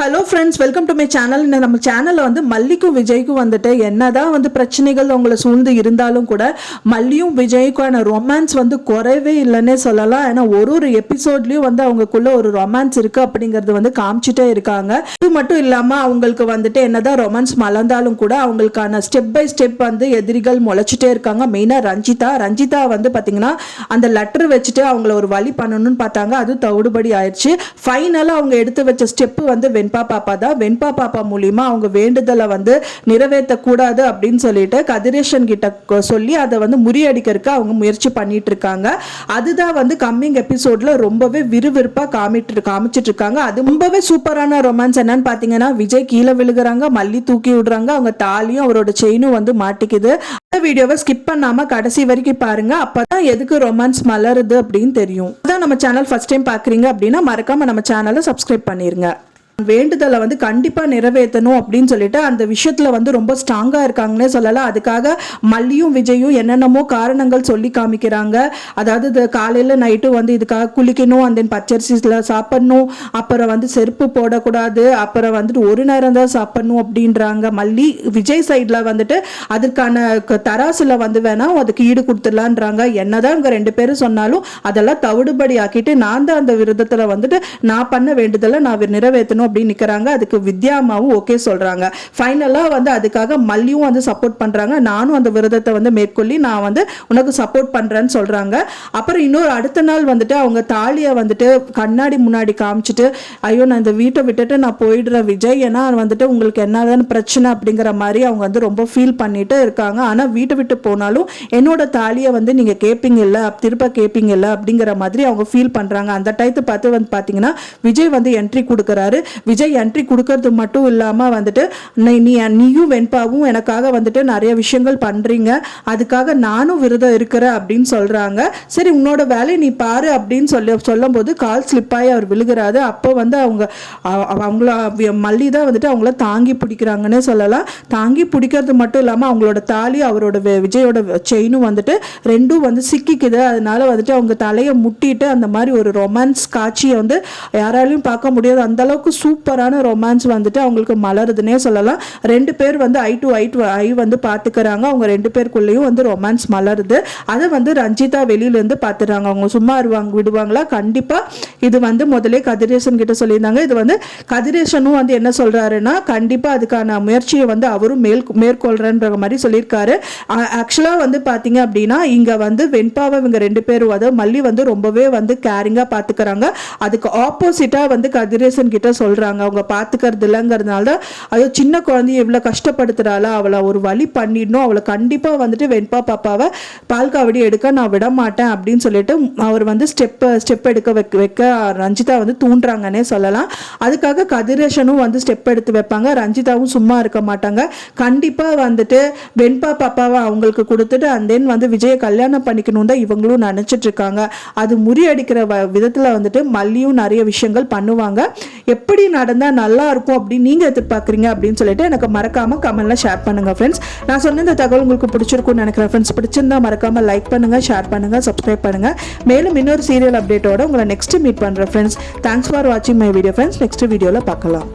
Hello friends, welcome to my channel. நம்ம சேனலில் வந்து மல்லிக்கும் விஜய்க்கும் வந்துட்டு என்னதான் வந்து பிரச்சனைகள் அவங்கள சூழ்ந்து இருந்தாலும் கூட மல்லியும் விஜய்க்கான ரொமான்ஸ் வந்து குறைவே இல்லைன்னே சொல்லலாம். ஏன்னா ஒரு எபிசோட்லேயும் வந்து அவங்களுக்குள்ள ஒரு ரொமான்ஸ் இருக்குது அப்படிங்கிறது வந்து காமிச்சிட்டே இருக்காங்க. இது மட்டும் இல்லாமல் அவங்களுக்கு வந்துட்டு என்னதான் ரொமான்ஸ் மலர்ந்தாலும் கூட அவங்களுக்கான ஸ்டெப் பை ஸ்டெப் வந்து எதிரிகள் முளைச்சிட்டே இருக்காங்க. மெயினாக ரஞ்சிதா வந்து பார்த்தீங்கன்னா அந்த லெட்டர் வச்சுட்டு அவங்கள ஒரு வழி பண்ணணும்னு பார்த்தாங்க. அது தவிடுபடி ஆயிடுச்சு. ஃபைனலாக அவங்க எடுத்து வச்ச ஸ்டெப்பு வந்து வெண்பா பாப்பா மூலியமா அவங்க வேண்டுதலை வந்து நிறைவேற்றக்கூடாது அப்படின்னு சொல்லிட்டு கதிரேஷன் கிட்ட சொல்லி அதை வந்து முறியடிக்கிறதுக்கு அவங்க முயற்சி பண்ணிட்டு இருக்காங்க. அதுதான் வந்து கம்மிங் எபிசோட்ல ரொம்பவே விறுவிறுப்பா காமிச்சிட்டு இருக்காங்க. அது ரொம்பவே சூப்பரான ரொமான்ஸ். என்னன்னு பாத்தீங்கன்னா, விஜய் கீழே விழுகிறாங்க, மல்லி தூக்கி விடுறாங்க, அவங்க தாலியும் அவரோட செயினும் வந்து மாட்டிக்குது. அந்த வீடியோவை ஸ்கிப் பண்ணாம கடைசி வரைக்கும் பாருங்க. அப்பதான் எதுக்கு ரொமான்ஸ் மலருது அப்படின்னு தெரியும். அதான் நம்ம சேனல் ஃபர்ஸ்ட் டைம் பாக்குறீங்க அப்படின்னா மறக்காம நம்ம சேனலை சப்ஸ்கிரைப் பண்ணிருங்க. வேண்டுதலை வந்து கண்டிப்பாக நிறைவேற்றணும் அப்படின்னு சொல்லிட்டு அந்த விஷயத்தில் வந்து ரொம்ப ஸ்ட்ராங்காக இருக்காங்கன்னே சொல்லலாம். அதுக்காக மல்லியும் விஜயும் என்னென்னமோ காரணங்கள் சொல்லி காமிக்கிறாங்க. அதாவது காலையில் நைட்டு வந்து இதுக்காக குளிக்கணும், அந்த பச்சரிசியில் சாப்பிடணும், அப்புறம் வந்து செருப்பு போடக்கூடாது, அப்புறம் வந்துட்டு ஒரு நேரம் தான் சாப்பிடணும் அப்படின்றாங்க. மல்லி விஜய் சைடில் வந்துட்டு அதற்கான தராசில் வந்து வேணா அதுக்கு ஈடு கொடுத்துடலான்றாங்க. என்னதான் இவங்க ரெண்டு பேரும் சொன்னாலும் அதெல்லாம் தவிடுபடி ஆக்கிட்டு நான் தான் அந்த விரதத்தில் வந்துட்டு நான் பண்ண வேண்டுதலை நான் நிறைவேற்றணும் அப்படின்னு நிக்கிறாங்க. அதுக்கு வித்யாமாவும் ஓகே சொல்றாங்க. ஃபைனலா வந்து அதுக்காக மல்லியும் வந்து சப்போர்ட் பண்றாங்க. நானும் அந்த விரதத்தை வந்து மேற்கொள்ளி நான் வந்து உனக்கு சப்போர்ட் பண்றேன்னு சொல்றாங்க. அப்புறம் இன்னொரு அடுத்த நாள் வந்துட்டு அவங்க தாலியை வந்துட்டு கண்ணாடி முன்னாடி காமிச்சிட்டு, ஐயோ நான் இந்த வீட்டை விட்டுட்டு நான் போயிடுறேன் விஜய், ஏன்னா வந்துட்டு உங்களுக்கு என்னதான் பிரச்சனை அப்படிங்கிற மாதிரி அவங்க வந்து ரொம்ப ஃபீல் பண்ணிட்டு இருக்காங்க. ஆனா வீட்டை விட்டு போனாலும் என்னோட தாலியை வந்து நீங்க கேட்பீங்க இல்ல, திருப்ப கேட்பீங்க இல்ல அப்படிங்கிற மாதிரி அவங்க ஃபீல் பண்றாங்க. அந்த டயத்தை பார்த்து வந்து பாத்தீங்கன்னா விஜய் வந்து என்ட்ரி கொடுக்கறாரு. விஜய் என்ட்ரி கொடுக்கறது மட்டும் இல்லாம வந்துட்டு நீயும் வெண்பாவும் எனக்காக வந்துட்டு நிறைய விஷயங்கள் பண்றீங்க, அதுக்காக நானும் விரதம் இருக்கிறேன் அப்படின்னு சொல்றாங்க. சரி உன்னோட வேலையை நீ பாரு அப்படின்னு சொல்லும் போது கால் ஸ்லிப்பாகி அவர் விழுகிறாரு. அப்போ வந்து அவங்கள மல்லி தான் வந்துட்டு அவங்கள தாங்கி பிடிக்கிறாங்கன்னு சொல்லலாம். தாங்கி பிடிக்கிறது மட்டும் இல்லாமல் அவங்களோட தாலி அவரோட விஜயோட செயினும் வந்துட்டு ரெண்டும் வந்து சிக்கிக்குது. அதனால வந்துட்டு அவங்க தலையை முட்டிட்டு அந்த மாதிரி ஒரு ரொமான்ஸ் காட்சியை வந்து யாராலையும் பார்க்க முடியாது. அந்த அளவுக்கு சூப்பரான ரொமான்ஸ் வந்துட்டு அவங்களுக்கு மலருதுன்னே சொல்லலாம். ரெண்டு பேர் வந்து ஐ டு ஐ வந்து பார்த்துக்கிறாங்க. அவங்க ரெண்டு பேருக்குள்ளேயும் வந்து ரொமான்ஸ் மலருது. அதை வந்து ரஞ்சிதா வெளியிலேருந்து பார்த்துறாங்க. அவங்க சும்மா விடுவாங்களா? கண்டிப்பாக இது வந்து முதலே கதிரேசன் கிட்ட சொல்லியிருந்தாங்க. இது வந்து கதிரேசனும் வந்து என்ன சொல்றாருன்னா கண்டிப்பாக அதுக்கான முயற்சியை வந்து அவரும் மேற்கொள்றன்ற மாதிரி சொல்லியிருக்காரு. ஆக்சுவலாக வந்து பார்த்தீங்க அப்படின்னா இங்கே வந்து வெண்பாவை இவங்க ரெண்டு பேரும் அதாவது மல்லி வந்து ரொம்பவே வந்து கேரிங்காக பார்த்துக்கிறாங்க. அதுக்கு ஆப்போசிட்டாக வந்து கதிரேசன் கிட்ட சொல்றாங்க அவங்க பாத்துக்கிறது இல்லைங்கிறதுனால தான் அது சின்ன குழந்தைய இவ்வளவு கஷ்டப்படுத்துறாளா, அவளை ஒரு வழி பண்ணிடணும், அவளை கண்டிப்பா வந்துட்டு வெண்பா பாப்பாவை பால் காவடி எடுக்க நான் விட மாட்டேன் அப்படின்னு சொல்லிட்டு அவர் வந்து ஸ்டெப் எடுக்க வைக்க ரஞ்சிதா வந்து தூண்டுறாங்கன்னே சொல்லலாம். அதுக்காக கதிரேஷனும் வந்து ஸ்டெப் எடுத்து வைப்பாங்க. ரஞ்சிதாவும் சும்மா இருக்க மாட்டாங்க. கண்டிப்பா வந்துட்டு வெண்பா பாப்பாவை அவங்களுக்கு கொடுத்துட்டு அந்த வந்து விஜய கல்யாணம் பண்ணிக்கணும் தான் இவங்களும் நினைச்சிட்டு இருக்காங்க. அது முறியடிக்கிற விதத்துல வந்துட்டு மல்லியும் நிறைய விஷயங்கள் பண்ணுவாங்க. எப்படி நடந்தா நல்லா இருக்கும் அப்படின்னு நீங்க எதிர்பார்க்குறீங்க அப்படின்னு சொல்லிட்டு எனக்கு மறக்காம கமெண்ட்ல ஷேர் பண்ணுங்க ஃப்ரெண்ட்ஸ். நான் சொன்ன இந்த தகவல் உங்களுக்கு பிடிச்சிருக்கும்னு நினைக்கிறேன் ஃப்ரெண்ட்ஸ். பிடிச்சிருந்தா மறக்காம லைக் பண்ணுங்க, ஷேர் பண்ணுங்க, சப்ஸ்கிரைப் பண்ணுங்க. மேலும் இன்னொரு சீரியல் அப்டேட்டோட உங்களை நெக்ஸ்ட் மீட் பண்றேன் ஃப்ரெண்ட்ஸ். தேங்க்ஸ் ஃபார் வாட்சிங் மை வீடியோ ஃப்ரெண்ட்ஸ். நெக்ஸ்ட் வீடியோல பார்க்கலாம்.